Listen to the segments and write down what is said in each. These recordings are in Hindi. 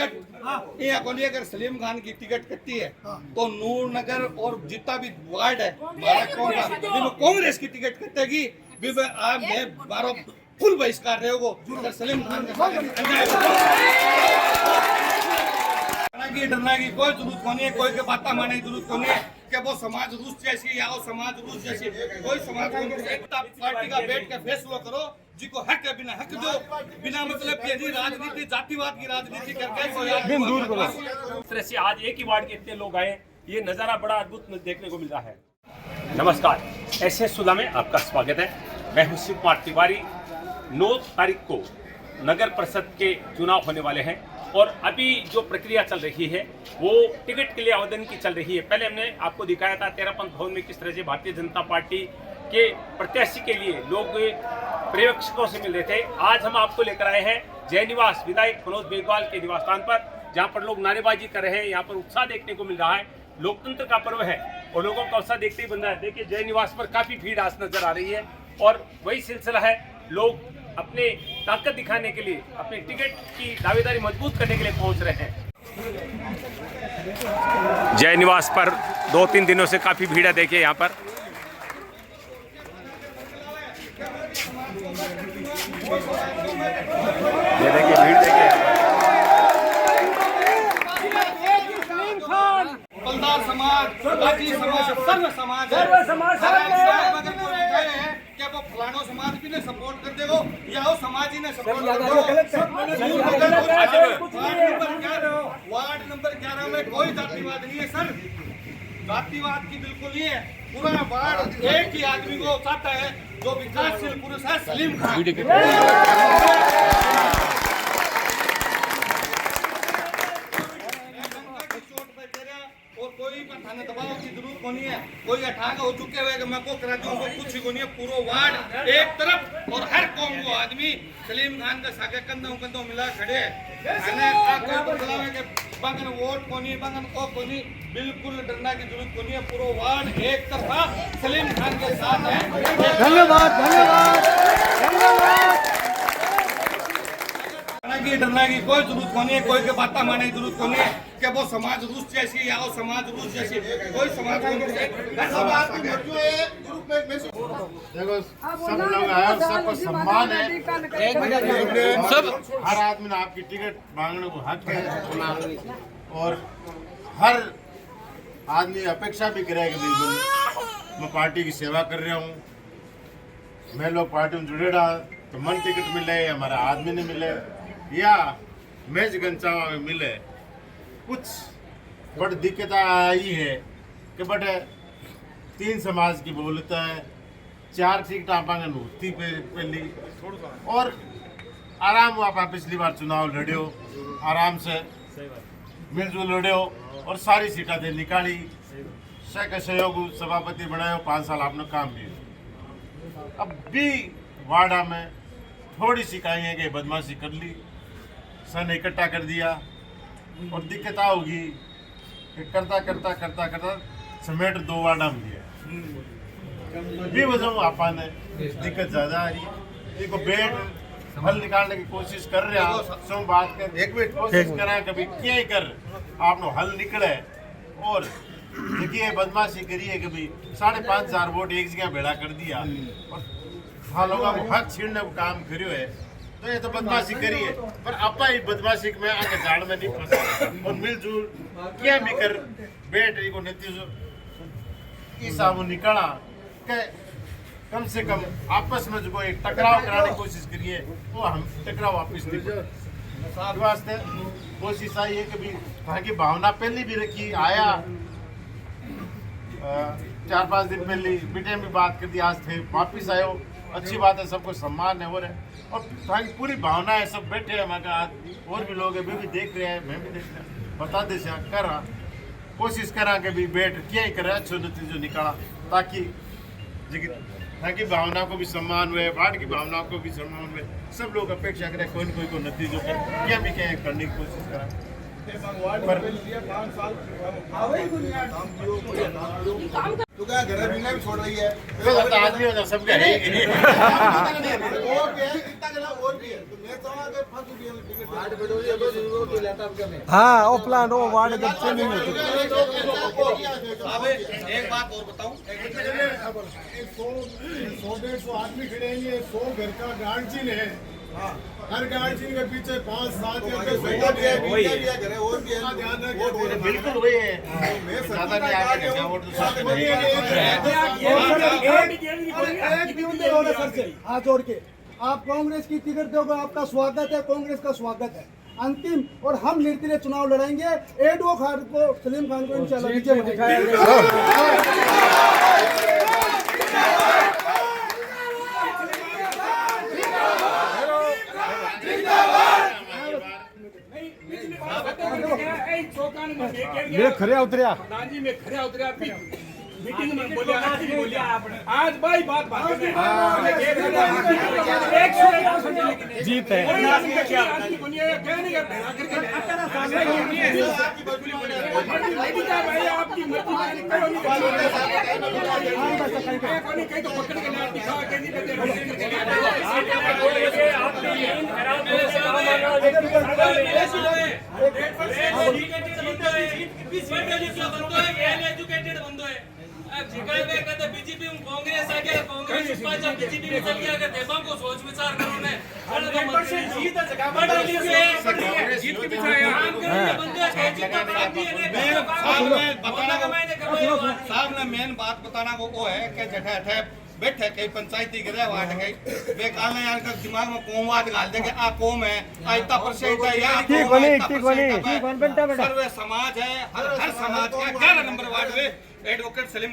ये अकोली अगर सलीम खान की टिकट कटती है तो नूर नगर और जितना भी वार्ड है महाराष्ट्र का कांग्रेस की टिकट कटेगी आप मैं बारो फुल बहिष्कार रहे हो अगर सलीम खान की डरना की कोई जरूरत नहीं है, कोई के बात माने की जरूरत नहीं है कि वो समाज रूस जैसी या वो समाज रूस जैसी कोई समाज पार्टी का बैठ के फैसला करो जिसको हक है बिना हक दो बिना मतलब की राजनीति जातिवाद की राजनीति करके दूर करो। इस तरह से आज एक ही वार्ड के इतने लोग आए, ये नज़ारा बड़ा अद्भुत देखने को मिल रहा है। नमस्कार, ऐसे सुधा में आपका स्वागत है। मैं हूं शिव कुमार तिवारी। 9 तारीख को नगर परिषद के चुनाव होने वाले हैं और अभी जो प्रक्रिया चल रही है वो टिकट के लिए आवेदन की चल रही है। पहले हमने आपको दिखाया था तेरापंथ भवन में किस तरह से भारतीय जनता पार्टी के प्रत्याशी के लिए लोग पर्यवेक्षकों से मिल रहे थे। आज हम आपको लेकर आए हैं जय निवास विधायक मनोज बेगवाल के निवास स्थान पर, जहाँ पर लोग नारेबाजी कर रहे हैं। यहाँ पर उत्साह देखने को मिल रहा है, लोकतंत्र का पर्व है और लोगों का उत्साह देखते ही बन रहा है। देखिए जय निवास पर काफी भीड़ आज नजर आ रही है और वही सिलसिला है, लोग अपने ताकत दिखाने के लिए, अपने टिकट की दावेदारी मजबूत करने के लिए पहुंच रहे हैं। जय निवास पर 2-3 दिनों से काफी भीड़ है। देखिए यहाँ पर ये देखिए भीड़ देखिए। बलदार समाज, गाजी समाज, सर्व समाज क्या वो फलानो समाज भी ने सपोर्ट कर देगो या वो समाज ही ने सपोर्ट कर देगो। वार्ड नंबर 11 में कोई जातिवाद नहीं है सर, जातिवाद की बिल्कुल नहीं है। पूरा वार्ड एक ही आदमी को चाहता है जो विकासशील पुरुष है, सलीम खान। थाने दबाव की जरूरत नहीं है, कोई अठागा हो चुके हुए मैं को करा दूं, कुछ ही नहीं है। पूरा वार्ड एक तरफ और हर कौम को आदमी सलीम खान का सागे कंधों मिला खड़े थाने का कोई बदलाव है कि बगन वोट कोनी बगन को कोनी, बिल्कुल डरना की जरूरत नहीं है। पूरा वार्ड एक तरफा सलीम खान के साथ है। धन्यवाद धन्यवाद धन्यवाद। डरना की कोई जरूरत नहीं है, कोई के बात माने की जरूरत नहीं है कि वो समाज रूस जैसी या वो समाज रूस जैसी कोई समाज देखो सब लोग आए, सबको सम्मान है। सब हर आदमी ने आपकी टिकट मांगने को हक है और हर आदमी अपेक्षा भी करेगा कि मैं पार्टी की सेवा कर रहा हूँ, मैं लोग पार्टी में जुड़े रहा तो मन टिकट मिले, हमारा आदमी ने मिले या मैं जगनचावा में मिले। कुछ बड़ी दिक्कत आई है कि बट 3 समाज की बोलता है, 4 टिकट आप होती पहली और आराम आप पिछली बार चुनाव लड़े हो, आराम से मिलजुल लड़े हो और सारी सीटा थे निकाली, सहयोग सभापति बनाए हो, 5 साल आपने काम किया। अब भी वार्डा में थोड़ी सी कही है कि बदमाशी कर ली, सन इकट्ठा कर दिया और दिक्कत होगी कि करता करता करता करता समेट 2 वार्डा में दिया भी वजह आपा ने दिक्कत ज्यादा आ रही है। देखो बेट हल निकालने की कोशिश कर रहे हैं, सो बात कर एक मिनट कोशिश करा कभी क्या ही कर आपने हल निकले और देखिए बदमाशी करिए कभी 5,500 वोट एक जगह भेड़ा कर दिया और हाँ लोगों को हक छीनने को काम करियो है तो ये तो बदमाशी करिए पर आपा ही बदमाशी में आगे झाड़ में नहीं फंसा और मिलजुल क्या भी कर बैठ को नतीजों ईसा वो निकला के कम से कम आपस में जो एक टकराव कराने की कोशिश करिए तो हम टकराव वापिस नहीं वास्ते कोशिश आई है कि वहाँ की भावना पहले भी रखी आया 4-5 दिन पहले मीटिंग में बात कर दी, आज थे वापिस आयो, अच्छी बात है, सबको सम्मान है और वहाँ की पूरी भावना है। सब बैठे हैं हमारे आज और भी लोग हैं, भी देख रहे हैं, मैं भी देख रहा हूँ, बता दे कर कोशिश करा कि भी बैठ क्या ही करे अच्छे नतीजे निकाला ताकि भावना को भी सम्मान हुए, वार्ड की भावना को भी सम्मान हुए। सब लोग अपेक्षा करें कोई न कोई को नतीजों कर क्या भी क्या करने की कोशिश करा। तो क्या घर बिना भी छोड़ रही है आदमी हो सब कह रहे हैं और भी है कितना गला और भी है तो मैं तो अगर फालतू भी टिकट आठ बड़ोरी अभी जरूर तो लेता अब क्या मैं हाँ वो प्लान वो वार्ड जब चेंजिंग होती अब एक बात और बताऊं 100-150 आदमी खड़े हैं ये 100 घर का गार्जियन है हर गार्जियन के पीछे 5-7 या 10 वोट है घर और भी है ध्यान रखें बिल्कुल वही है मैं ज्यादा नहीं आगे क्या वोट तो साथ में सर से हाथ जोड़ के आप कांग्रेस की टिकट दोगे आपका स्वागत है कांग्रेस का स्वागत है अंतिम और हम निर्दलीय चुनाव लड़ेंगे एडवो खान को सलीम खान को इंशाल्लाह नीचे बिठाया मेरे खरे उतरिया मीटिंग में बोलिया आज भाई बात जीत है बीजेपी कांग्रेस आ गया कांग्रेस बीजेपी में चल गया अगर देशों को सोच विचार करो ने साहब ने मेन बात बताना वो है कि जगह थे बैठे कई पंचायती गिरे वाट गई बेकार ने यार का दिमाग में कौमवाद डाल देंगे आ कौम है आयता परसेंट है या सर्वे समाज है हर समाज का 11 नंबर वार्ड में एडवोकेट सलीम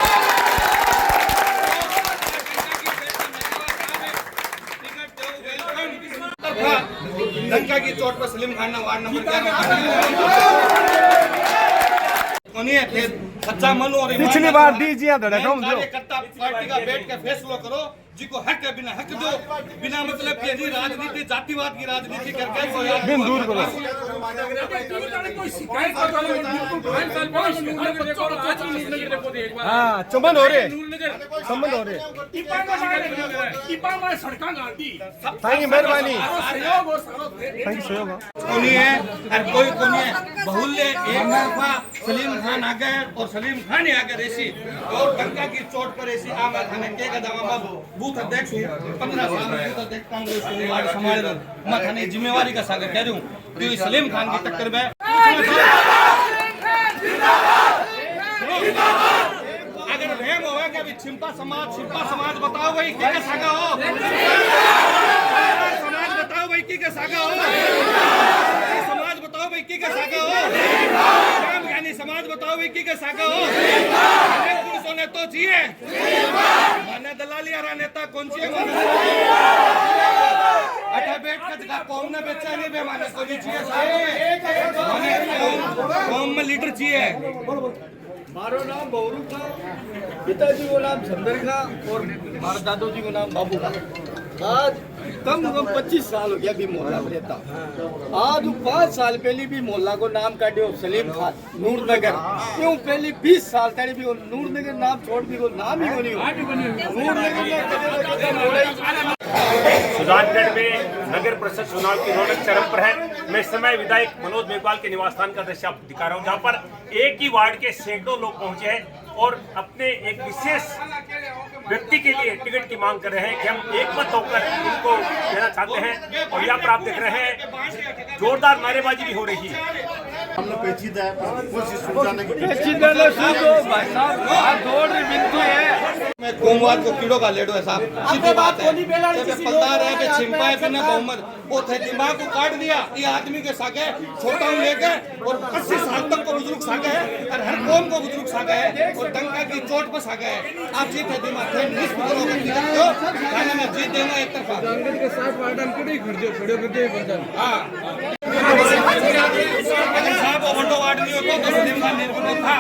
लंका की चोट पर सलीम खान ने वार्ड नंबर 11 थे सच्चा मन और पिछली बार दीजिए कार्यकर्ता पार्टी का बैठ के फैसला करो जिको हक है बिना हक दो बिना मतलब के जी राजनीति जातिवाद की राजनीति करके दूर करो हाँ चुमन हो रहे संबंध हो रहे थैंक यू मेहरबानी थैंक यू सहयोग कोनी है और कोई कोनी है बहुल्य एक तरफा सलीम खान आ गए और सलीम खान ही आ गए ऐसी और डंका की चोट पर ऐसी आम थाने के कदम बूथ अध्यक्ष हूँ 15 साल में बूथ अध्यक्ष कांग्रेस के वार्ड संभाल रहा मैं थाने जिम्मेवारी का सागर कह रही हूँ कि सलीम खान की टक्कर में अगर रहम होगा कि अभी छिंपा समाज बताओ भाई क्या सागा हो समाज बताओ भाई की सागा हो समाज बताओ भाई की सागा हो राम ज्ञानी समाज बताओ भाई की सागा हो पुरुषों ने तो चाहिए माने दलालिया नेता कौन सी अठा बैठ का कौम ने बेचा नहीं बे माने को नहीं चाहिए कौम में लीडर चाहिए मारो नाम बहरू का पिताजी को नाम सुंदर का और हमारे दादू जी को नाम बाबू का आज कम से कम 25 साल हो गया भी मोहल्ला में रहता आज 5 साल पहले भी मोहल्ला को नाम काटियो सलीम खान नूरनगर क्यों पहले 20 साल तक भी नूरनगर नाम छोड़ भी को नाम ही नहीं नूरनगर सुजानगढ़ में नगर परिषद चुनाव की रौनक चरम पर है। मैं इस समय विधायक मनोज मेघवाल के निवास स्थान का दृश्य आपको दिखा रहा हूँ जहाँ पर एक ही वार्ड के सैकड़ों लोग पहुंचे हैं और अपने एक विशेष व्यक्ति के लिए टिकट की मांग कर रहे हैं कि हम एक मत होकर इनको देना चाहते हैं। और यहाँ पर आप देख रहे हैं जोरदार नारेबाजी भी हो रही है। हमने पेचीदा है कोशिश सुलझाने की मैं कौमवाद को कीड़ों का लेडो है साहब सीधी बात है पलदार है कि छिंपा है बिना बहुमत वो थे दिमाग को काट दिया ये आदमी के सागे छोटा लेके और 80 साल तक को बुजुर्ग सागे है और हर कौम को बुजुर्ग सागे है और डंका की चोट पर सागे है आप जीत है दिमाग थे निष्ठ करो खाने में जीत देना एक तरफा जंगल के साथ वार्डन को नहीं खड़े करते बंदन हां अगर साहब ओवरडो वार्ड नहीं होता तो सलीम खान निर्विरोध था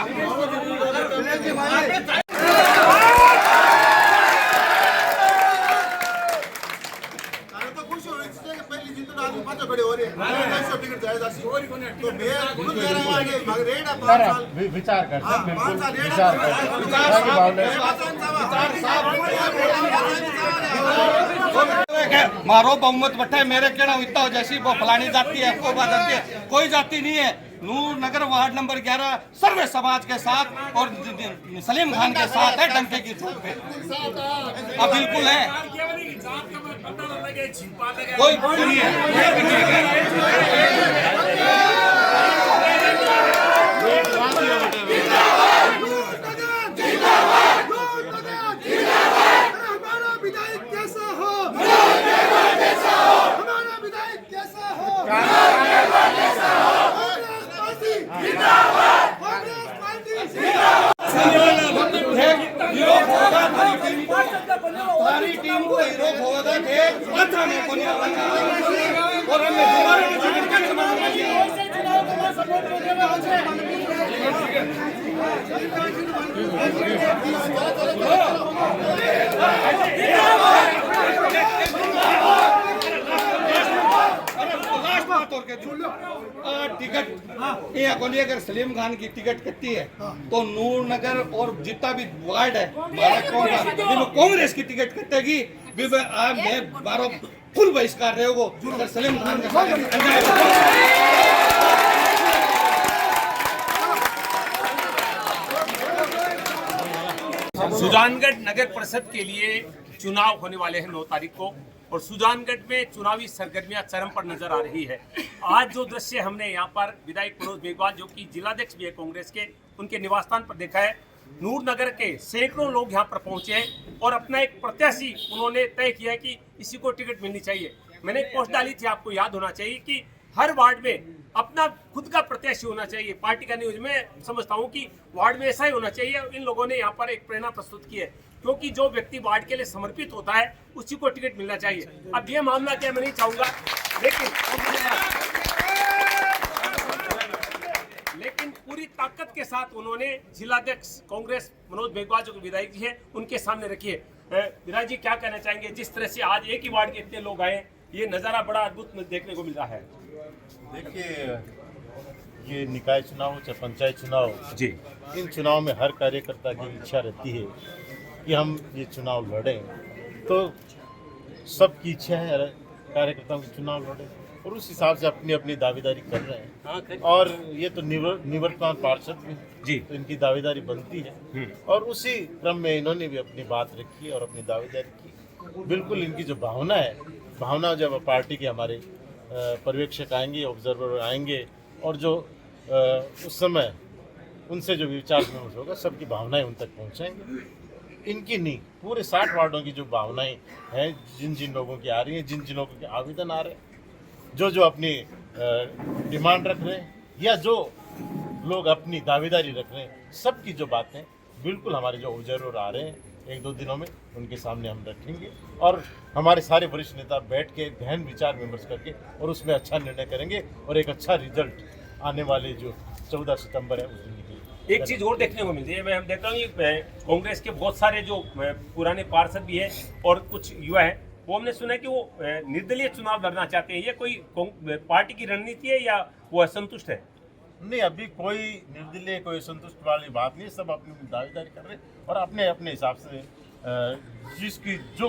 तो मैं विचार करते हैं, बिल्कुल विचार मारो बहुमत बट्टा मेरे कहना इतना हो जैसी वो फलानी जाति है वो बात जाती है, कोई जाति नहीं है। नूर नगर वार्ड नंबर 11 सर्वे समाज के साथ और सलीम खान के साथ है, डंके की चोट पे अब बिल्कुल है, कोई नहीं है। हमारा विधायक कैसा हो, हमारा विधायक कैसा हो, सारी टीम को हीरो होगा थे मात्रा में कोनी आवाज़ और हमने दोबारा टिकट ये कोनी अगर सलीम खान की टिकट कटती है तो नूर नगर और जितना भी वार्ड है कांग्रेस की टिकट कटेगी। मैं बारो फुल बहिष्कार रहे हो अगर सलीम खान के साथ सुजानगढ़ नगर परिषद के लिए चुनाव होने वाले हैं 9 तारीख को और सुजानगढ़ में चुनावी सरगर्मियां चरम पर नजर आ रही है। आज जो दृश्य हमने यहाँ पर विधायक मनोज मेघवाल जो कि जिलाध्यक्ष भी है कांग्रेस के, उनके निवास स्थान पर देखा है। नूर नगर के सैकड़ों लोग यहाँ पर पहुंचे हैं और अपना एक प्रत्याशी उन्होंने तय किया है कि इसी को टिकट मिलनी चाहिए। मैंने एक पोस्ट डाली थी, आपको याद होना चाहिए कि हर वार्ड में अपना खुद का प्रत्याशी होना चाहिए, पार्टी का नहीं। मैं समझता हूँ कि वार्ड में ऐसा ही होना चाहिए। इन लोगों ने यहाँ पर एक प्रेरणा प्रस्तुत की है क्योंकि जो व्यक्ति वार्ड के लिए समर्पित होता है उसी को टिकट मिलना चाहिए। अब ये मामला क्या मैं नहीं चाहूंगा, लेकिन पूरी ताकत के साथ उन्होंने जिलाध्यक्ष कांग्रेस मनोज मेघवाल जो विधायक जी है उनके सामने रखी है। विधायक जी क्या कहना चाहेंगे, जिस तरह से आज एक ही वार्ड के इतने लोग आए, ये नजारा बड़ा अद्भुत देखने को मिल रहा है। देखिए, ये निकाय चुनाव हो चाहे पंचायत चुनाव जी, इन चुनाव में हर कार्यकर्ता की इच्छा रहती है कि हम ये चुनाव लड़ें, तो सबकी इच्छा है कार्यकर्ताओं के चुनाव लड़ें और उस हिसाब से अपनी अपनी दावेदारी कर रहे हैं। और ये तो निवर्तमान पार्षद भी जी, तो इनकी दावेदारी बनती है और उसी क्रम में इन्होंने भी अपनी बात रखी और अपनी दावेदारी की। बिल्कुल इनकी जो भावना जब पार्टी के हमारे पर्यवेक्षक आएंगे, ऑब्जर्वर आएंगे और जो उस समय उनसे जो विचार विमर्श होगा, सबकी भावनाएं उन तक पहुंचाएंगे। इनकी नहीं, पूरे 60 वार्डों की जो भावनाएं हैं, जिन लोगों की आ रही हैं, जिन लोगों के आवेदन आ रहे हैं, जो अपनी डिमांड रख रहे हैं या जो लोग अपनी दावेदारी रख रहे हैं, सबकी जो बातें बिल्कुल हमारे जो ऑब्जर्वर आ रहे हैं 1-2 दिनों में उनके सामने हम रखेंगे और हमारे सारे वरिष्ठ नेता बैठ के गहन विचार विमर्श करके और उसमें अच्छा निर्णय करेंगे और एक अच्छा रिजल्ट आने वाले जो 14 सितंबर है उस दिन की। एक चीज और देखने को मिलती है, मैं हम देख रहा हूँ कांग्रेस के बहुत सारे जो पुराने पार्षद भी है और कुछ युवा है, वो हमने सुना है कि वो निर्दलीय चुनाव लड़ना चाहते हैं। ये कोई पार्टी की रणनीति है या वो असंतुष्ट है? नहीं, अभी कोई निर्दलीय कोई संतुष्ट वाली बात नहीं, सब अपनी दावेदारी कर रहे हैं और अपने अपने हिसाब से जिसकी जो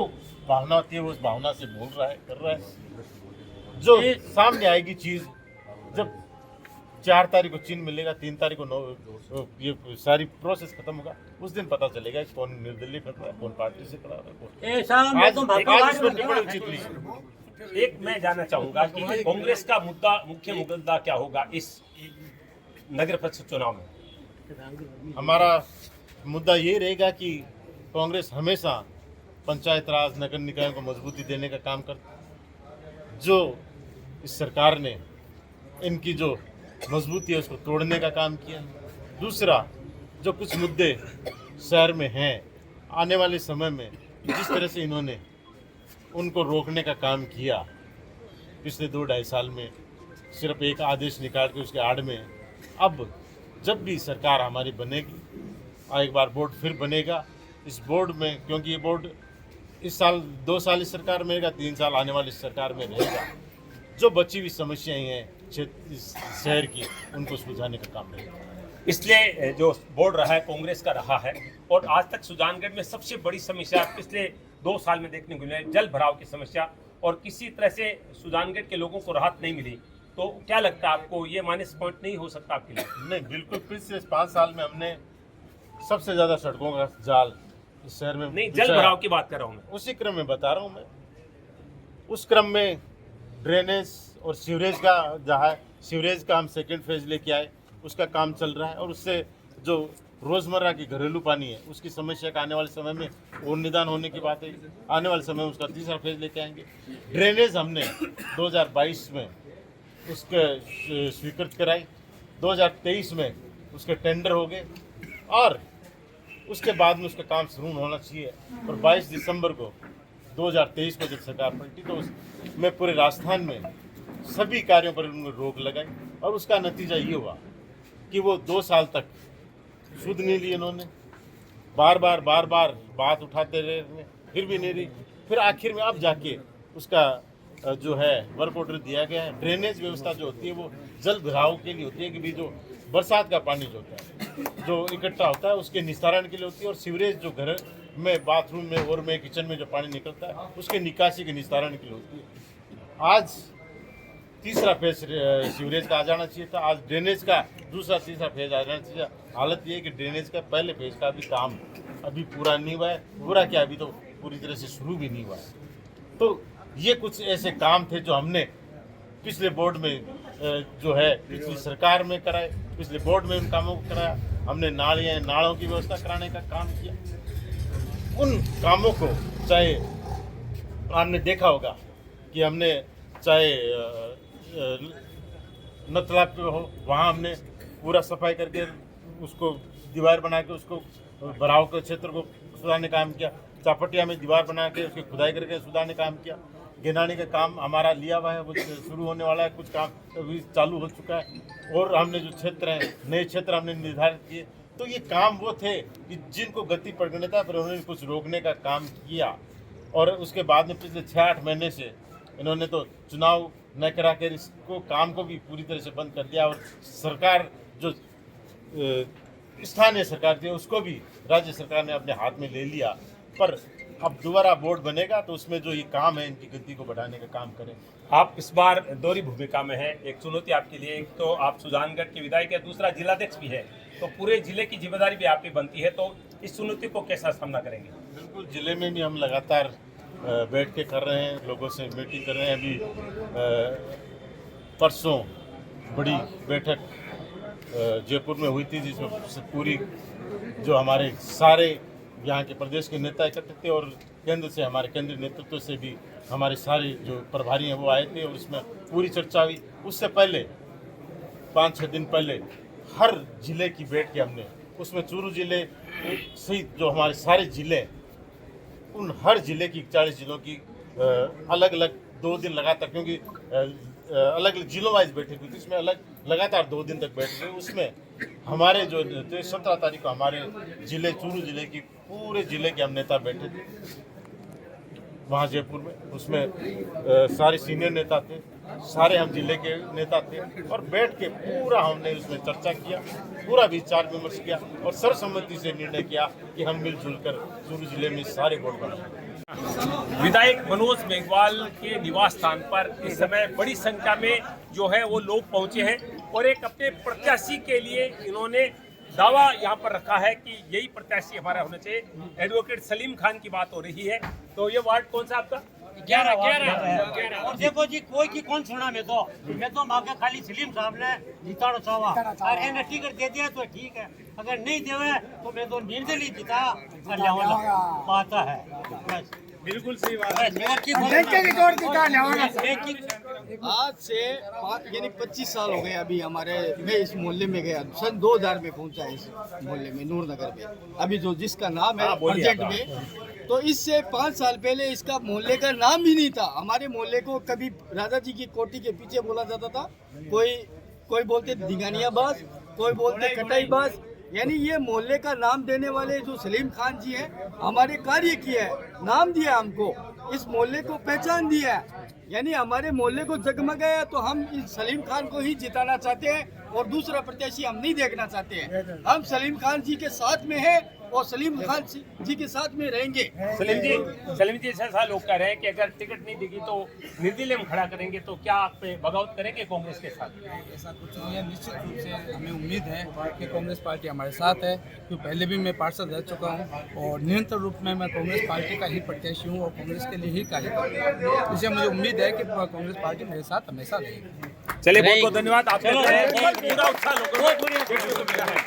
भावना होती है वो उस भावना से बोल रहा है, कर रहा है। जो सामने आएगी चीज, जब 4 तारीख को चिन्ह मिलेगा, 3 तारीख को ये सारी प्रोसेस खत्म होगा, उस दिन पता चलेगा कि कौन निर्दलीय कर रहा है, कौन पार्टी से कर रहा है। एक मैं जानना चाहूंगा कि कांग्रेस का मुख्य मुद्दा क्या होगा इस नगर परिषद चुनाव में? हमारा मुद्दा ये रहेगा कि कांग्रेस हमेशा पंचायत राज नगर निकायों को मजबूती देने का काम करती है। जो इस सरकार ने इनकी जो मजबूती है उसको तोड़ने का काम किया। दूसरा, जो कुछ मुद्दे शहर में हैं, आने वाले समय में जिस तरह से इन्होंने उनको रोकने का काम किया पिछले 2-2.5 साल में, सिर्फ एक आदेश निकाल के उसके आड़ में, अब जब भी सरकार हमारी बनेगी, एक बार बोर्ड फिर बनेगा, इस बोर्ड में, क्योंकि ये बोर्ड इस साल 2 साल इस सरकार में रहेगा, 3 साल आने वाली सरकार में रहेगा, जो बची हुई समस्याएं हैं क्षेत्र इस शहर की उनको सुलझाने का काम रहेगा। इसलिए जो बोर्ड रहा है कांग्रेस का रहा है, और आज तक सुजानगढ़ में सबसे बड़ी समस्या पिछले 2 साल में देखने को मिली है, जल भराव की समस्या, और किसी तरह से सुजानगढ़ के लोगों को राहत नहीं मिली। तो क्या लगता है आपको, ये माइनस पॉइंट नहीं हो सकता आपके लिए? नहीं, बिल्कुल। पिछले 5 साल में हमने सबसे ज़्यादा सड़कों का जाल इस शहर में नहीं, जल भराव की बात कर रहा हूँ मैं। उसी क्रम में बता रहा हूँ मैं। उस क्रम में ड्रेनेज और सीवरेज का जहाँ सीवरेज का हम सेकेंड फेज लेके आए, उसका काम चल रहा है, और उससे जो रोज़मर्रा की घरेलू पानी है उसकी समस्या का आने वाले समय में और निदान होने की बात है। आने वाले समय में उसका तीसरा फेज लेके आएंगे। ड्रेनेज हमने 2022 में उसके स्वीकृत कराई, 2023 में उसके टेंडर हो गए, और उसके बाद में उसका काम शुरू होना चाहिए। और 22 दिसंबर को 2023 को जब सरकार पलटी तो उसमें पूरे राजस्थान में सभी कार्यों पर उन्होंने रोक लगाई, और उसका नतीजा ये हुआ कि वो 2 साल तक सुध नहीं ली। इन्होंने बार बार बात उठाते रहे, फिर भी नहीं रही। फिर आखिर में अब जाके उसका जो है वर्क ऑर्डर दिया गया है। ड्रेनेज व्यवस्था जो होती है वो जल भराव के लिए होती है, कि भी जो बरसात का पानी जो होता है जो इकट्ठा होता है उसके निस्तारण के लिए होती है, और सीवरेज जो घर में बाथरूम में और में किचन में जो पानी निकलता है उसके निकासी के निस्तारण के लिए होती है। आज तीसरा फेज सीवरेज का आ जाना चाहिए था, आज ड्रेनेज का दूसरा तीसरा फेज आ जाना चाहिए। हालत ये है कि ड्रेनेज का पहले फेज का भी काम अभी पूरा नहीं हुआ है, पूरा क्या अभी तो पूरी तरह से शुरू भी नहीं हुआ है। तो ये कुछ ऐसे काम थे जो हमने पिछले बोर्ड में जो है पिछली सरकार में कराए, पिछले बोर्ड में उन कामों को कराया। हमने नालों की व्यवस्था कराने का काम किया। उन कामों को चाहे आपने देखा होगा कि हमने चाहे नतला पे हो, वहाँ हमने पूरा सफाई करके उसको दीवार बना के उसको भराव के क्षेत्र को सुधारने का काम किया। चापटिया में दीवार बना के उसकी खुदाई करके सुधारने का काम किया। गिनाने का काम हमारा लिया हुआ है, वो शुरू होने वाला है, कुछ काम अभी चालू हो चुका है। और हमने जो क्षेत्र हैं नए क्षेत्र हमने निर्धारित किए। तो ये काम वो थे कि जिनको गति पकड़ने था, फिर उन्होंने कुछ रोकने का काम किया। और उसके बाद में पिछले 6-8 महीने से इन्होंने तो चुनाव न करा कर इसको काम को भी पूरी तरह से बंद कर दिया। और सरकार जो स्थानीय सरकार थी उसको भी राज्य सरकार ने अपने हाथ में ले लिया। पर अब दोबारा बोर्ड बनेगा तो उसमें जो ये काम है इनकी गति को बढ़ाने का काम करें। आप इस बार दोहरी भूमिका में हैं। एक चुनौती आपके लिए, एक तो आप सुजानगढ़ के विधायक है, दूसरा जिलाध्यक्ष भी है, तो पूरे जिले की जिम्मेदारी भी आप पे बनती है। तो इस चुनौती को कैसा सामना करेंगे? बिल्कुल, जिले में भी हम लगातार बैठ के कर रहे हैं, लोगों से मीटिंग कर रहे हैं। अभी परसों बड़ी बैठक जयपुर में हुई थी, जिसमें पूरी जो हमारे सारे यहाँ के प्रदेश के नेता इकट्ठे थे, और केंद्र से हमारे केंद्रीय नेतृत्व से भी हमारे सारे जो प्रभारी हैं वो आए थे, और उसमें पूरी चर्चा हुई। उससे पहले 5-6 दिन पहले हर जिले की बैठ के हमने उसमें चूरू जिले सहित जो हमारे सारे जिले, उन हर जिले की 40 जिलों की अलग अलग 2 दिन लगातार, क्योंकि अलग अलग जिलों वाइज बैठक हुई थी, इसमें अलग लगातार 2 दिन तक बैठ गए। उसमें हमारे जो 17 तारीख को हमारे जिले चूरू जिले की पूरे जिले के हम नेता बैठे थे वहाँ जयपुर में। उसमें सारे सीनियर नेता थे, सारे हम जिले के नेता थे, और बैठ के पूरा हमने उसमें चर्चा किया, पूरा विचार विमर्श किया, और सर्वसम्मति से निर्णय किया कि हम मिलजुल कर चूरू जिले में सारे वोट बनाएंगे। विधायक मनोज मेघवाल के निवास स्थान पर इस समय बड़ी संख्या में जो है वो लोग पहुंचे हैं, और एक अपने प्रत्याशी के लिए इन्होंने दावा यहाँ पर रखा है कि यही प्रत्याशी हमारा होना चाहिए। एडवोकेट सलीम खान की बात हो रही है। तो ये वार्ड कौन सा आपका? 11 और देखो जी, कोई की कौन सुना मैं तो मांगे खाली सलीम साहब ने जिताना चाहवा, और इन्हें टिकट दे दिया तो ठीक है, अगर नहीं देवे तो मैं तो निर्दलीय जीता पाता है। बस बिल्कुल सही बात है। आज से यानी 25 साल हो गए अभी हमारे, मैं इस मोहल्ले में गया सन 2000 में पहुंचा इस मोहल्ले में, नूर नगर में, अभी जो जिसका नाम है प्रेजेंट में। तो इससे 5 साल पहले इसका मोहल्ले का नाम ही नहीं था। हमारे मोहल्ले को कभी राजा जी की कोठी के पीछे बोला जाता था, कोई बोलते दिगानिया बस, कोई बोलते कटाई बस। यानी ये मोहल्ले का नाम देने वाले जो सलीम खान जी हैं, हमारे कार्य किया है, नाम दिया हमको, इस मोहल्ले को पहचान दिया है। यानी हमारे मोहल्ले को जगमगाया, तो हम इस सलीम खान को ही जिताना चाहते हैं और दूसरा प्रत्याशी हम नहीं देखना चाहते हैं। हम सलीम खान जी के साथ में हैं और सलीम खान जी के साथ में रहेंगे। सलीम जी ऐसा लोग कह रहे हैं कि अगर टिकट नहीं देगी तो निर्दलीय में खड़ा करेंगे, तो क्या आप पे बगावत करेंगे कांग्रेस के साथ? ऐसा कुछ नहीं है, निश्चित रूप से हमें उम्मीद है कि कांग्रेस पार्टी हमारे साथ है, क्योंकि पहले भी मैं पार्षद रह चुका हूं और निरंतर रूप में मैं कांग्रेस पार्टी का ही प्रत्याशी हूं और कांग्रेस के लिए ही कार्य करता हूं। इसलिए मुझे उम्मीद है कि कांग्रेस पार्टी मेरे साथ हमेशा रहेगी। चलिए, बहुत बहुत धन्यवाद। आपका पूरा उत्साह लोगों को देखने को मिला है।